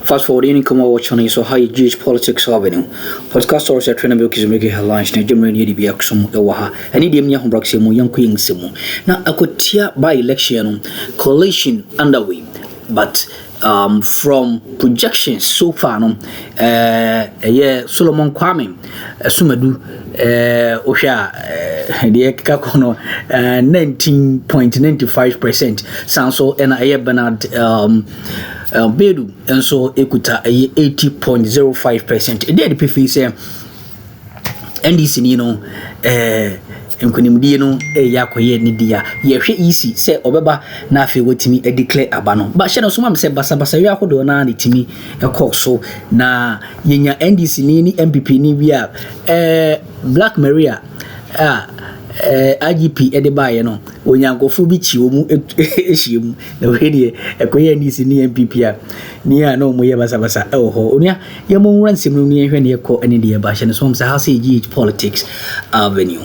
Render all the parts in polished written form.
Fast forward, any come out watching so high GH Politics Avenue. Podcast or set trainer because making headlines na Germany need to be action ewaha. Any dem nya hombrakse mu yanko yingsemu. Na Akwatia by election coalition underway. But from projections so far no Solomon Kwame Sumadu Osha the Kakono 19.95% Sanso and Bernard Baidoo and so Ekuta 80.05%. There the PF say NDC nkonimdie no yakoye ne dia ye hwe easy say obeba na afi wotimi declare abano ba hye no so mam say basa wi akodo na ne timi so na yenya NDC ni MPP ni bia Black Maria IGP edebaye no onyankofo bi chi omu ehiem na we de ekoye NDC ni MPP a ni a no mo ye basa ho onia ye mo nwura nsem no ni hwe ne ekọ ene de ba hye no so mam say how say GH Politics Avenue.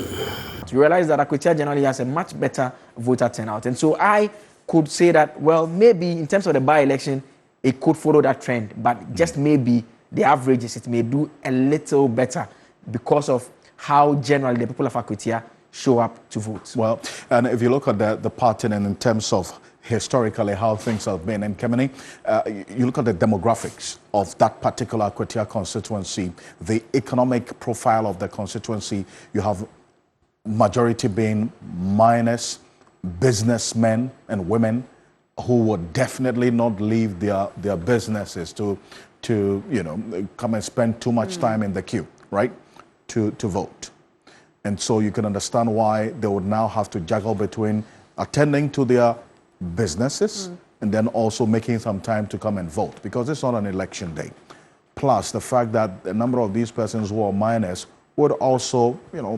You realize that Akwatia generally has a much better voter turnout. And so I could say that, well, maybe in terms of the by-election, it could follow that trend, but just maybe the averages, it may do a little better because of how generally the people of Akwatia show up to vote. Well, and if you look at the pattern and in terms of historically how things have been in Kemeny, you look at the demographics of that particular Akwatia constituency, the economic profile of the constituency, you have majority being minors, businessmen and women who would definitely not leave their businesses to come and spend too much time in the queue, right, to vote. And so you can understand why they would now have to juggle between attending to their businesses and then also making some time to come and vote, because it's not an election day. Plus the fact that a number of these persons who are minors would also,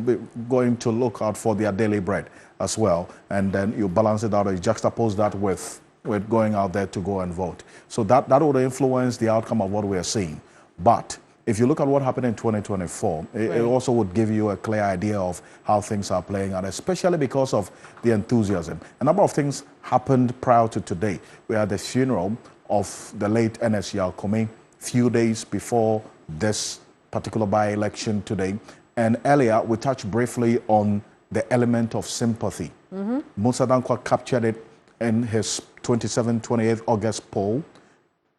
be going to look out for their daily bread as well. And then you balance it out, you juxtapose that with going out there to go and vote. So that would influence the outcome of what we are seeing. But if you look at what happened in 2024, it also would give you a clear idea of how things are playing out, especially because of the enthusiasm. A number of things happened prior to today. We had the funeral of the late Ernest Yalkome few days before this particular by-election today. And earlier, we touched briefly on the element of sympathy. Musa Dankwa captured it in his 27-28 August poll.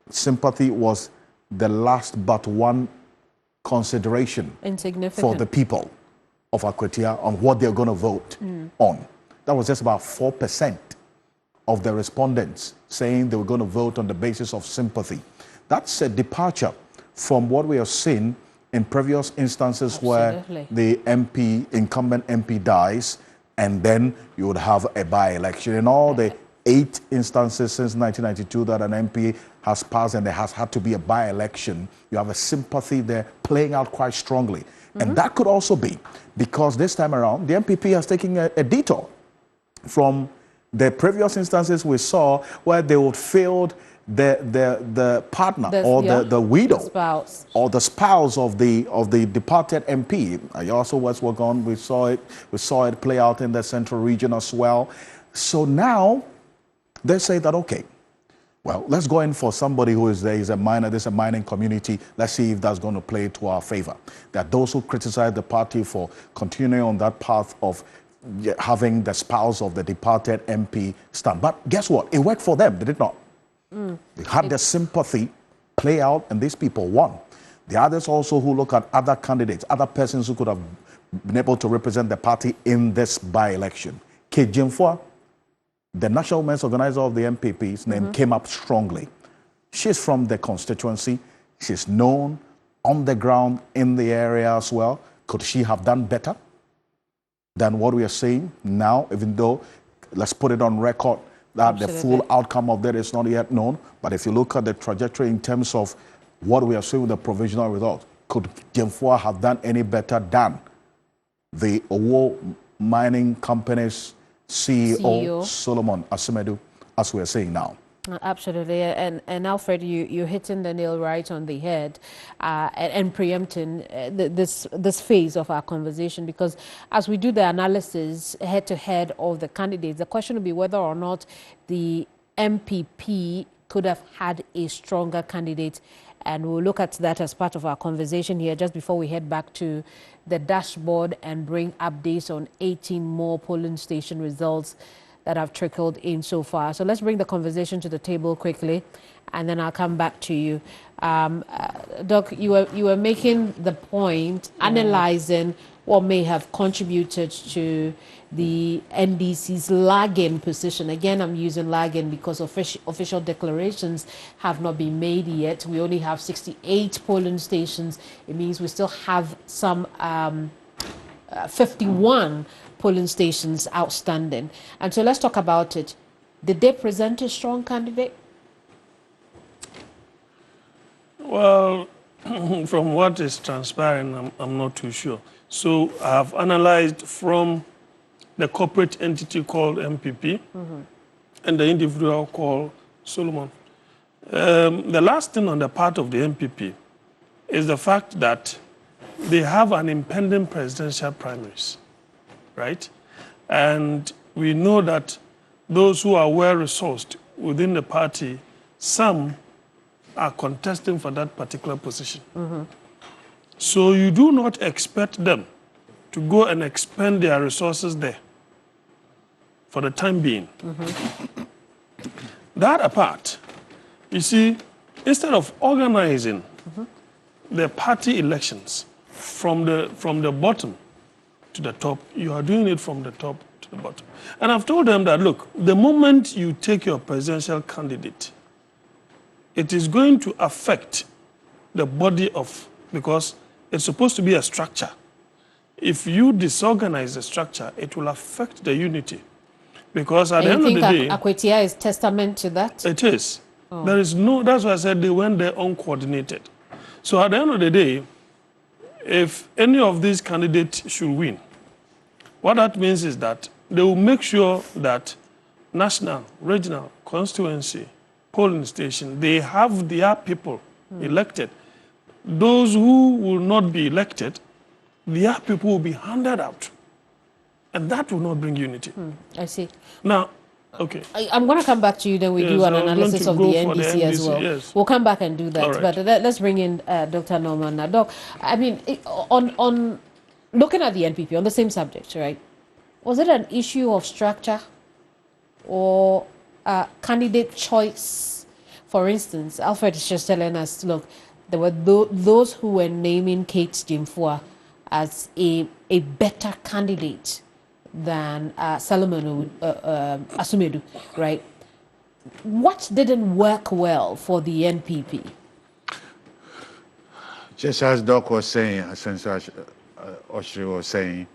Sympathy was the last but one consideration for the people of Akwatia on what they're going to vote on. That was just about 4% of the respondents saying they were going to vote on the basis of sympathy. That's a departure from what we have seen in previous instances where the incumbent MP dies, and then you would have a by-election. In all the 8 instances since 1992 that an MP has passed and there has had to be a by-election, you have a sympathy there playing out quite strongly. And that could also be because this time around, the MPP has taken a detour from the previous instances we saw where they would field the partner the widow or the spouse of the departed MP. I also was working. We saw it play out in the central region as well. So now they say that okay, well, let's go in for somebody who is there. He's a minor. This is a mining community. Let's see if that's going to play to our favor. There are those who criticize the party for continuing on that path of having the spouse of the departed MP stand. But guess what? It worked for them, did it not? They had the sympathy play out, and these people won. The others also who look at other candidates, other persons who could have been able to represent the party in this by-election. Kate Jimfua, the national women's organizer of the MPP's name came up strongly. She's from the constituency. She's known on the ground in the area as well. Could she have done better than what we are seeing now, even though, let's put it on record, that the full outcome of that is not yet known. But if you look at the trajectory in terms of what we are seeing with the provisional result, could Jemfua have done any better than the Owo Mining Company's CEO Solomon Asemedu, as we are saying now? Absolutely, and Alfred, you're hitting the nail right on the head, and preempting this phase of our conversation, because as we do the analysis head to head of the candidates, the question will be whether or not the MPP could have had a stronger candidate. And we'll look at that as part of our conversation here just before we head back to the dashboard and bring updates on 18 more polling station results that have trickled in so far. So let's bring the conversation to the table quickly, and then I'll come back to you. Doc, you were making the point, analyzing what may have contributed to the NDC's lagging position. Again, I'm using lagging because official declarations have not been made yet. We only have 68 polling stations. It means we still have some 51 polling stations outstanding. And so let's talk about it. Did they present a strong candidate? Well, from what is transpiring, I'm not too sure. So I've analyzed from the corporate entity called MPP and the individual called Solomon. The last thing on the part of the MPP is the fact that they have an impending presidential primaries, right? And we know that those who are well-resourced within the party, some are contesting for that particular position. So you do not expect them to go and expend their resources there for the time being. That apart, you see, instead of organizing the party elections from the bottom to the top, you are doing it from the top to the bottom. And I've told them that, look, the moment you take your presidential candidate, it is going to affect the body of, because it's supposed to be a structure. If you disorganize the structure, it will affect the unity. Because at the end of the day... Akwatia is testament to that? It is. There is no, that's why I said they went there uncoordinated. So at the end of the day, if any of these candidates should win, what that means is that they will make sure that national, regional, constituency, polling station, they have their people elected. Those who will not be elected, their people will be handed out. And that will not bring unity. I see. Now, okay. I'm going to come back to you, then we do an analysis of the NDC as well. Yes. We'll come back and do that. Right. But let's bring in Dr. Norman now. Doc, I mean, on looking at the NPP, on the same subject, right? Was it an issue of structure or candidate choice? For instance, Alfred is just telling us, look, there were those who were naming Kate Jimfua as a better candidate than Solomon Asumedu, right? What didn't work well for the NPP? Just as Doc was saying, as Oshri was saying,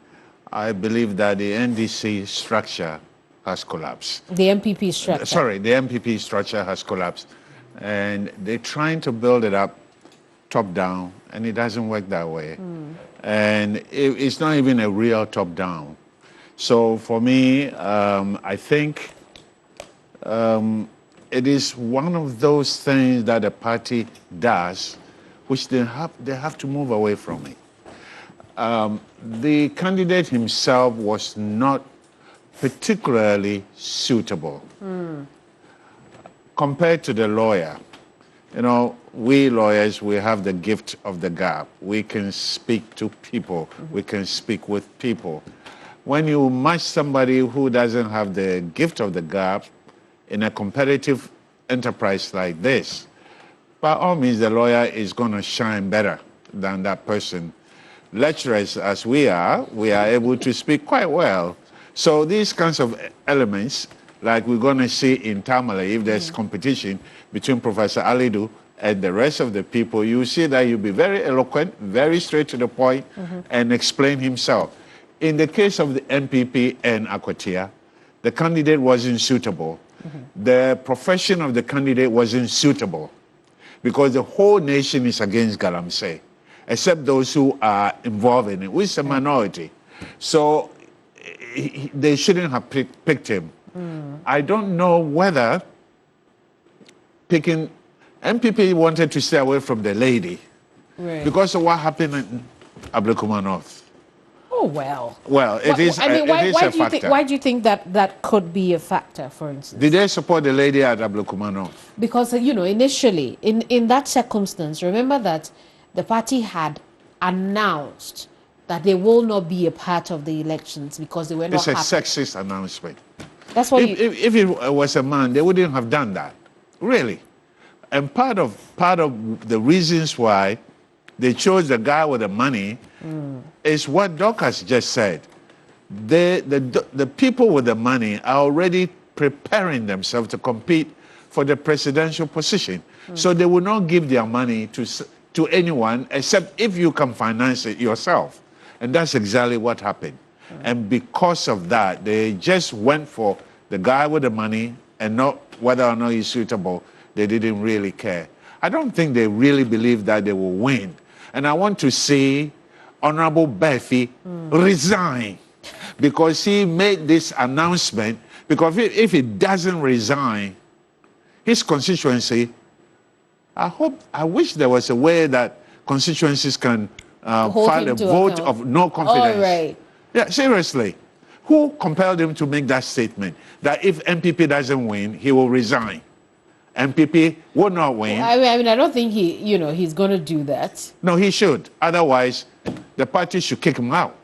I believe that the NDC structure has collapsed. The MPP structure. Sorry, the MPP structure has collapsed. And they're trying to build it up top down, and it doesn't work that way. And it's not even a real top down. So for me, I think it is one of those things that a party does, which they have to move away from it. The candidate himself was not particularly suitable compared to the lawyer. You know, we lawyers, we have the gift of the gab. We can speak to people. We can speak with people. When you match somebody who doesn't have the gift of the gab in a competitive enterprise like this, by all means, the lawyer is going to shine better than that person. Lecturers, as we are able to speak quite well. So these kinds of elements, like we're going to see in Tamale, if there's competition between Professor Alidu and the rest of the people, you see that you'll be very eloquent, very straight to the point, and explain himself. In the case of the NPP and Akwatia, the candidate wasn't suitable. The profession of the candidate wasn't suitable because the whole nation is against Galamsey, except those who are involved in it, which is a minority. So they shouldn't have picked him. I don't know whether picking MPP wanted to stay away from the lady because of what happened in Ablekuma North. Oh, well. Well, it is I mean, it is why a do you factor. think? Why do you think that could be a factor? For instance, Did they support the lady at Ablokumano? because you know, initially in that circumstance, remember that the party had announced that they will not be a part of the elections because they were not It's a happy. sexist announcement. That's what If it was a man, they wouldn't have done that, really. And part of the reasons why they chose the guy with the money is what Doc has just said. The people with the money are already preparing themselves to compete for the presidential position. So they will not give their money to anyone except if you can finance it yourself. And that's exactly what happened. And because of that, they just went for the guy with the money and not whether or not he's suitable. They didn't really care. I don't think they really believe that they will win. And I want to see Honorable Befi resign because he made this announcement. Because if he doesn't resign, his constituency, I wish there was a way that constituencies can file a vote of no confidence. All right. Yeah, seriously. Who compelled him to make that statement? That if MPP doesn't win, he will resign. MPP will not win. I mean, I don't think he's going to do that. No, he should. Otherwise, the party should kick him out.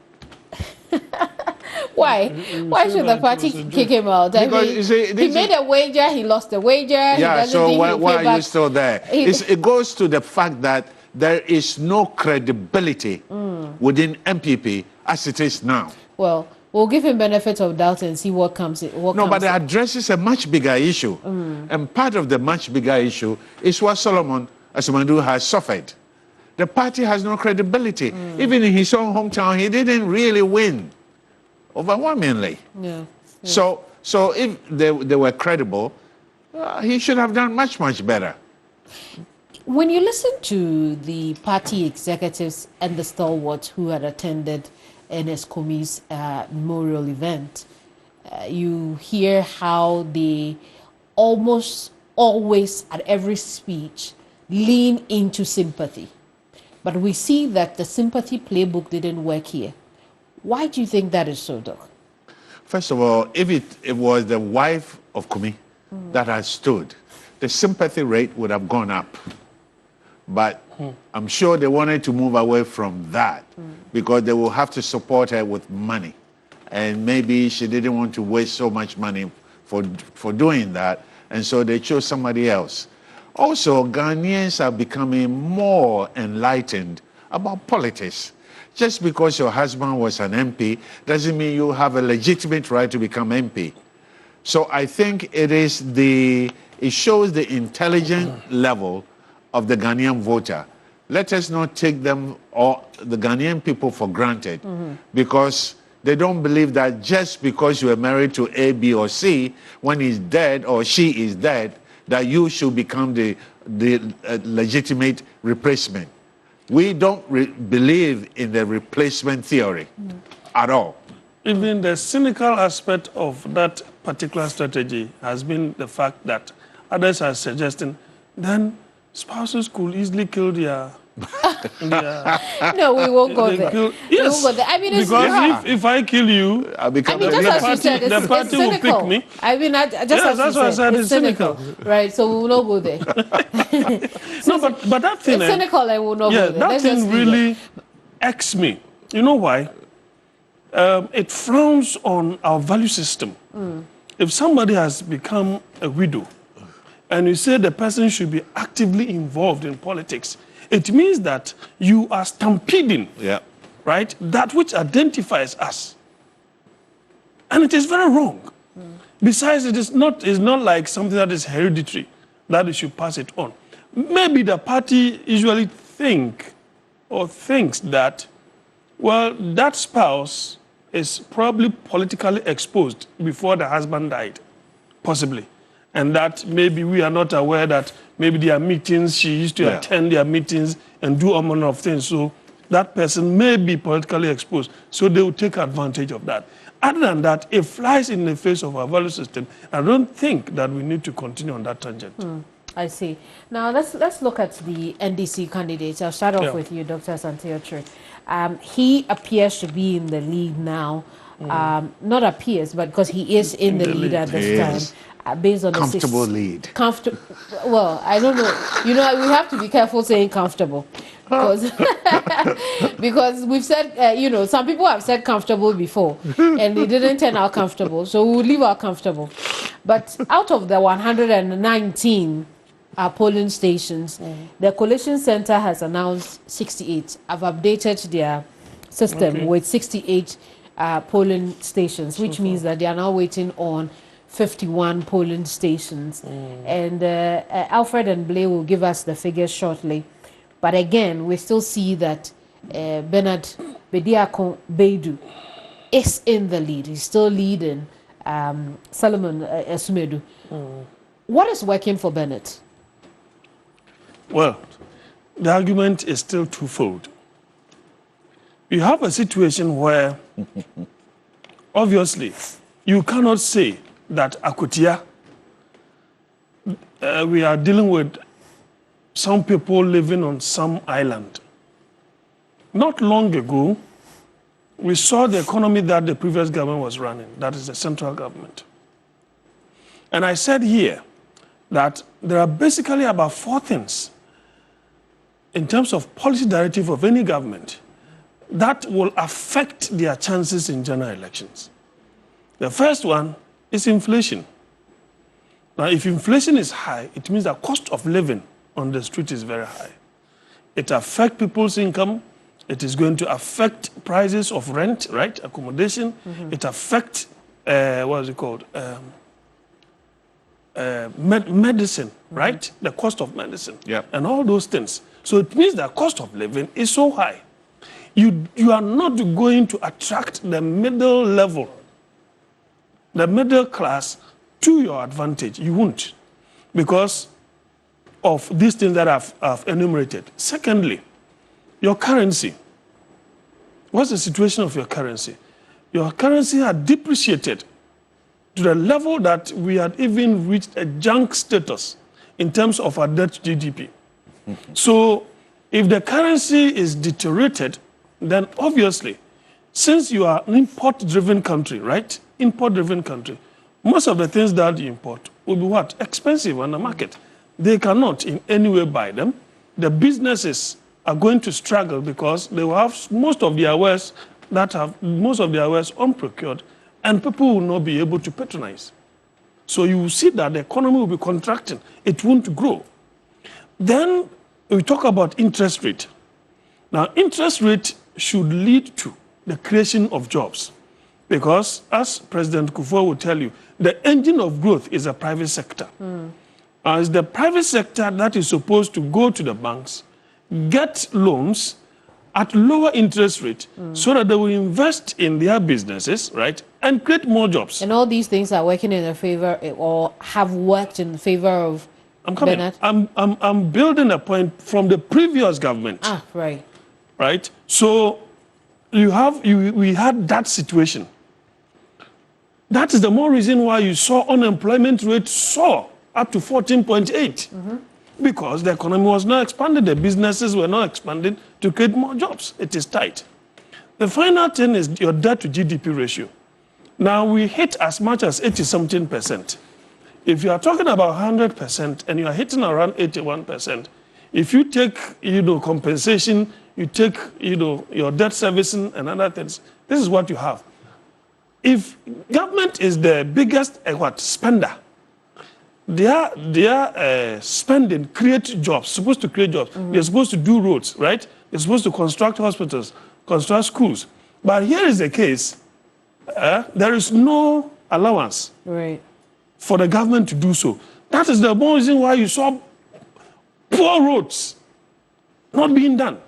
Why? Why should the party kick him out? Because, I mean, he made a wager, he lost the wager. Yeah, so why are you still there? It goes to the fact that there is no credibility within MPP as it is now. Well, we'll give him benefit of doubt and see what comes. But it addresses a much bigger issue. And part of the much bigger issue is what Solomon Asomadu has suffered. The party has no credibility. Even in his own hometown, he didn't really win overwhelmingly. Yeah. So if they were credible, he should have done much, much better. When you listen to the party executives and the stalwarts who had attended Ernest Komi's memorial event, you hear how they almost always at every speech lean into sympathy. But we see that the sympathy playbook didn't work here. Why do you think that is so, Doc? First of all, if it was the wife of Komi that had stood, the sympathy rate would have gone up. But I'm sure they wanted to move away from that because they will have to support her with money. And maybe she didn't want to waste so much money for doing that. And so they chose somebody else. Also, Ghanaians are becoming more enlightened about politics. Just because your husband was an MP doesn't mean you have a legitimate right to become MP. So I think it shows the intelligent level of the Ghanaian voter. Let us not take them or the Ghanaian people for granted because they don't believe that just because you are married to A, B, or C, when he's dead or she is dead, that you should become the legitimate replacement. We don't believe in the replacement theory at all. Even the cynical aspect of that particular strategy has been the fact that others are suggesting then spouses could easily kill their... No, we won't go there. Yes, we won't go there. I mean, because if I kill you, just as you said, the party will pick me. I mean, just as that's you why I said, said it's cynical. Right, so we will not go there. No, but that thing... It's cynical and we will not go there. That thing really irks me. You know why? It frowns on our value system. If somebody has become a widow, and you say the person should be actively involved in politics, it means that you are stampeding, right, that which identifies us. And it is very wrong. Besides, it's not like something that is hereditary, that you should pass it on. Maybe the party usually thinks that, well, that spouse is probably politically exposed before the husband died, possibly. And that maybe we are not aware that maybe their meetings, she used to attend their meetings and do all manner of things. So that person may be politically exposed. So they will take advantage of that. Other than that, it flies in the face of our value system. I don't think that we need to continue on that tangent. I see. Now let's look at the NDC candidates. I'll start off with you, Dr. Santiotre. He appears to be in the lead now. Not appears, but because he is in the lead at this time. Based on Comfortable the lead. Comfortable. Well, I don't know. You know, we have to be careful saying comfortable because because we've said, you know, some people have said comfortable before and it didn't turn out comfortable. So we'll leave out comfortable. But out of the 119 polling stations, the Coalition Center has announced 68. I've updated their system with 68 polling stations, which means that they are now waiting on 51 polling stations. And Alfred and Blair will give us the figures shortly. But again, we still see that Bernard Bediako Baidoo is in the lead. He's still leading Solomon Esmedu. What is working for Bennett? Well, the argument is still twofold. You have a situation where, obviously, you cannot say that Akwatia, we are dealing with some people living on some island. Not long ago, we saw the economy that the previous government was running, that is the central government. And I said here that there are basically about 4 things in terms of policy directive of any government that will affect their chances in general elections. The first one is inflation. Now, if inflation is high, it means the cost of living on the street is very high. It affects people's income. It is going to affect prices of rent, right? Accommodation. It affects, what is it called? Medicine, right? The cost of medicine. And all those things. So it means the cost of living is so high. You are not going to attract the middle level, the middle class, to your advantage. You won't, because of these things that I've enumerated. Secondly, your currency. What's the situation of your currency? Your currency had depreciated to the level that we had even reached a junk status in terms of our debt to GDP. So if the currency is deteriorated, then obviously, since you are an import-driven country, right? Import-driven country, most of the things that you import will be what? Expensive on the market. They cannot in any way buy them. The businesses are going to struggle because they will have most of their wares unprocured, and people will not be able to patronize. So you will see that the economy will be contracting. It won't grow. Then we talk about interest rate. Now, interest rate should lead to the creation of jobs, because as President Akuffo will tell you, the engine of growth is the private sector. It's the private sector that is supposed to go to the banks, get loans at lower interest rate, so that they will invest in their businesses, right, and create more jobs. And all these things are working in the favor, or have worked in favor of Bernard? I'm building a point from the previous government. Right. Right? So we had that situation. That is the more reason why you saw unemployment rate soar up to 14.8. Because the economy was not expanding, the businesses were not expanding to create more jobs. It is tight. The final thing is your debt to GDP ratio. Now we hit as much as 80-something%. If you are talking about 100% and you are hitting around 81%, if you take, compensation, you take, your debt servicing and other things, this is what you have. If government is the biggest spender, their spending creates jobs, supposed to create jobs. They're supposed to do roads, right? They're supposed to construct hospitals, construct schools. But here is the case. There is no allowance for the government to do so. That is the more reason why you saw poor roads not being done.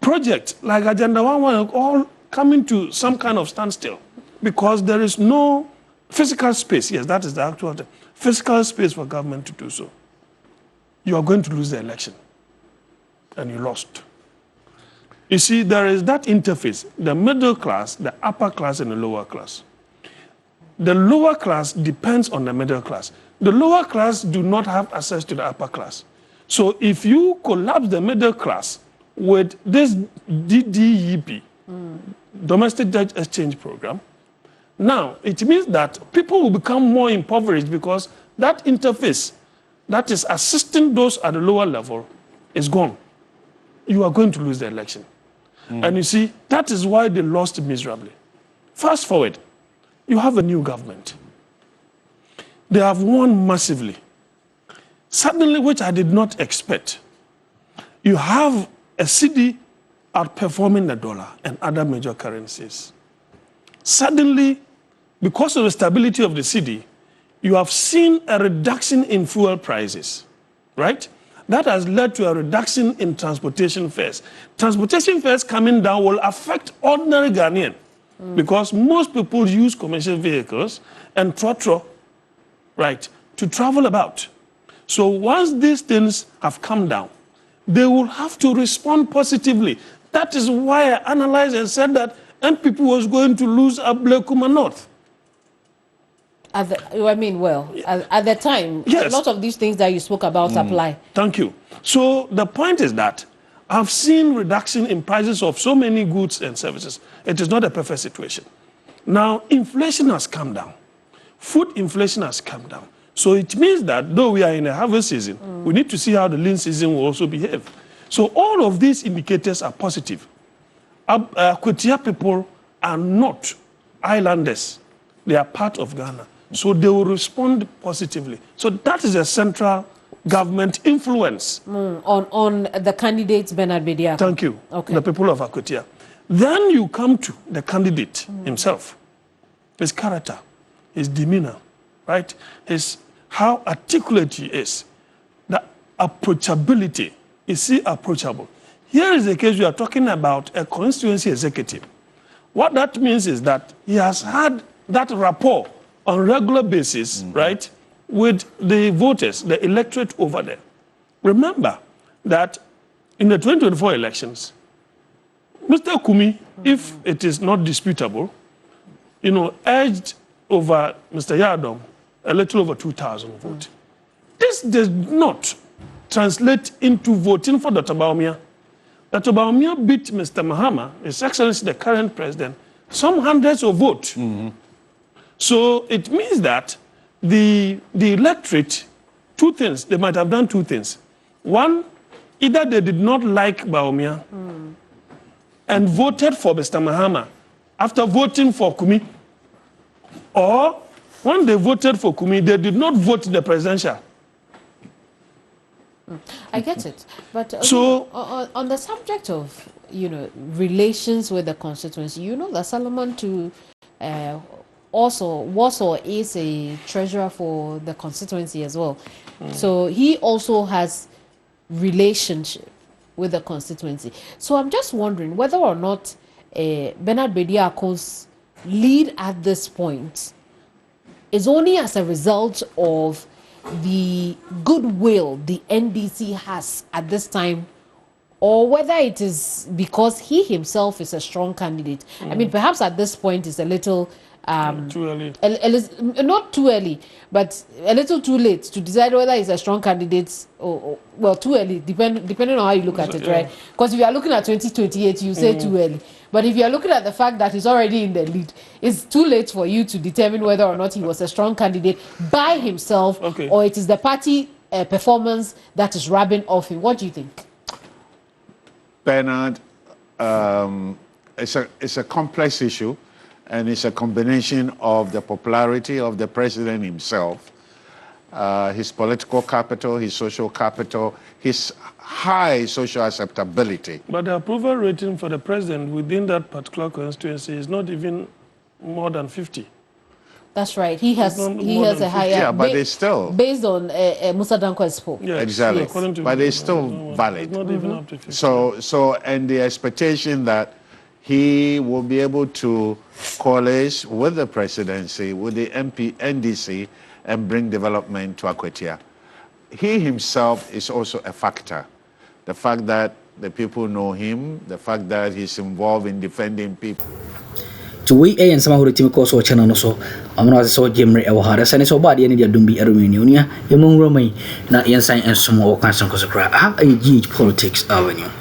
Projects like Agenda 111 all coming to some kind of standstill because there is no physical space. Yes, that is the actual thing. Physical space for government to do so. You are going to lose the election. And you lost. You see, there is that interface, the middle class, the upper class, and the lower class. The lower class depends on the middle class. The lower class do not have access to the upper class. So if you collapse the middle class with this DDEP, Domestic Debt Exchange Program, now it means that people will become more impoverished because that interface that is assisting those at the lower level is gone. You are going to lose the election. And you see, that is why they lost miserably. Fast forward, you have a new government. They have won massively. Suddenly, which I did not expect, you have a cedi outperforming the dollar and other major currencies. Suddenly, because of the stability of the cedi, you have seen a reduction in fuel prices, right? That has led to a reduction in transportation fares. Transportation fares coming down will affect ordinary Ghanaian because most people use commercial vehicles and trotro, right, to travel about. So once these things have come down, they will have to respond positively. That is why I analyzed and said that MPP was going to lose Ablekuma North. At the time, yes. A lot of these things that you spoke about apply. Thank you. So the point is that I've seen reduction in prices of so many goods and services. It is not a perfect situation. Now, inflation has come down. Food inflation has come down. So it means that though we are in a harvest season, we need to see how the lean season will also behave. So all of these indicators are positive. Akwatia people are not islanders. They are part of Ghana. So they will respond positively. So that is a central government influence. On the candidates, Bernard Bediako. Thank you. Okay. The people of Akwatia. Then you come to the candidate himself, his character, his demeanor, right? How articulate he is, the approachability. Is he approachable? Here is the case we are talking about a constituency executive. What that means is that he has had that rapport on regular basis, right, with the voters, the electorate over there. Remember that in the 2024 elections, Mr. Kumi, if it is not disputable, edged over Mr. Yadom a little over 2,000 votes. This does not translate into voting for Dr. Bawumia. Dr. Bawumia beat Mr. Mahama, His Excellency, the current president, some hundreds of votes. So it means that the electorate, two things, they might have done two things. One, either they did not like Bawumia and voted for Mr. Mahama after voting for Kumi, or when they voted for Kumi, they did not vote the presidential. I get it, but so on the subject of relations with the constituency, that Solomon too also is a treasurer for the constituency as well, so he also has relationship with the constituency. So I'm just wondering whether or not Bernard Bediako's lead at this point is only as a result of the goodwill the NDC has at this time, or whether it is because he himself is a strong candidate. I mean, perhaps at this point it's a little too early. Not too early, but a little too late to decide whether he's a strong candidate or well, too early, depending on how you look at it, right? Because if you are looking at 2028, you say too early. But if you are looking at the fact that he's already in the lead, it's too late for you to determine whether or not he was a strong candidate by himself, or it is the party performance that is rubbing off him. What do you think? Bernard, it's a complex issue, and it's a combination of the popularity of the president himself, his political capital, his social capital, his high social acceptability. But the approval rating for the president within that particular constituency is not even more than 50. That's right. He has a higher. Yeah, but it's still based on Musa Dankwa's poll. Yes, exactly. Yes. But it's still valid. It's not even up to 50. So, and the expectation that he will be able to coalesce with the presidency, with the NDC, and bring development to Akwatia. He himself is also a factor. The fact that the people know him, the fact that he's involved in defending people. to we and some of the team course or channel so I'm not so Jimmy Awahara San so body any dumbi Armenia, among Romy, not inside and some more kinds of cry. I have a huge politics avenue.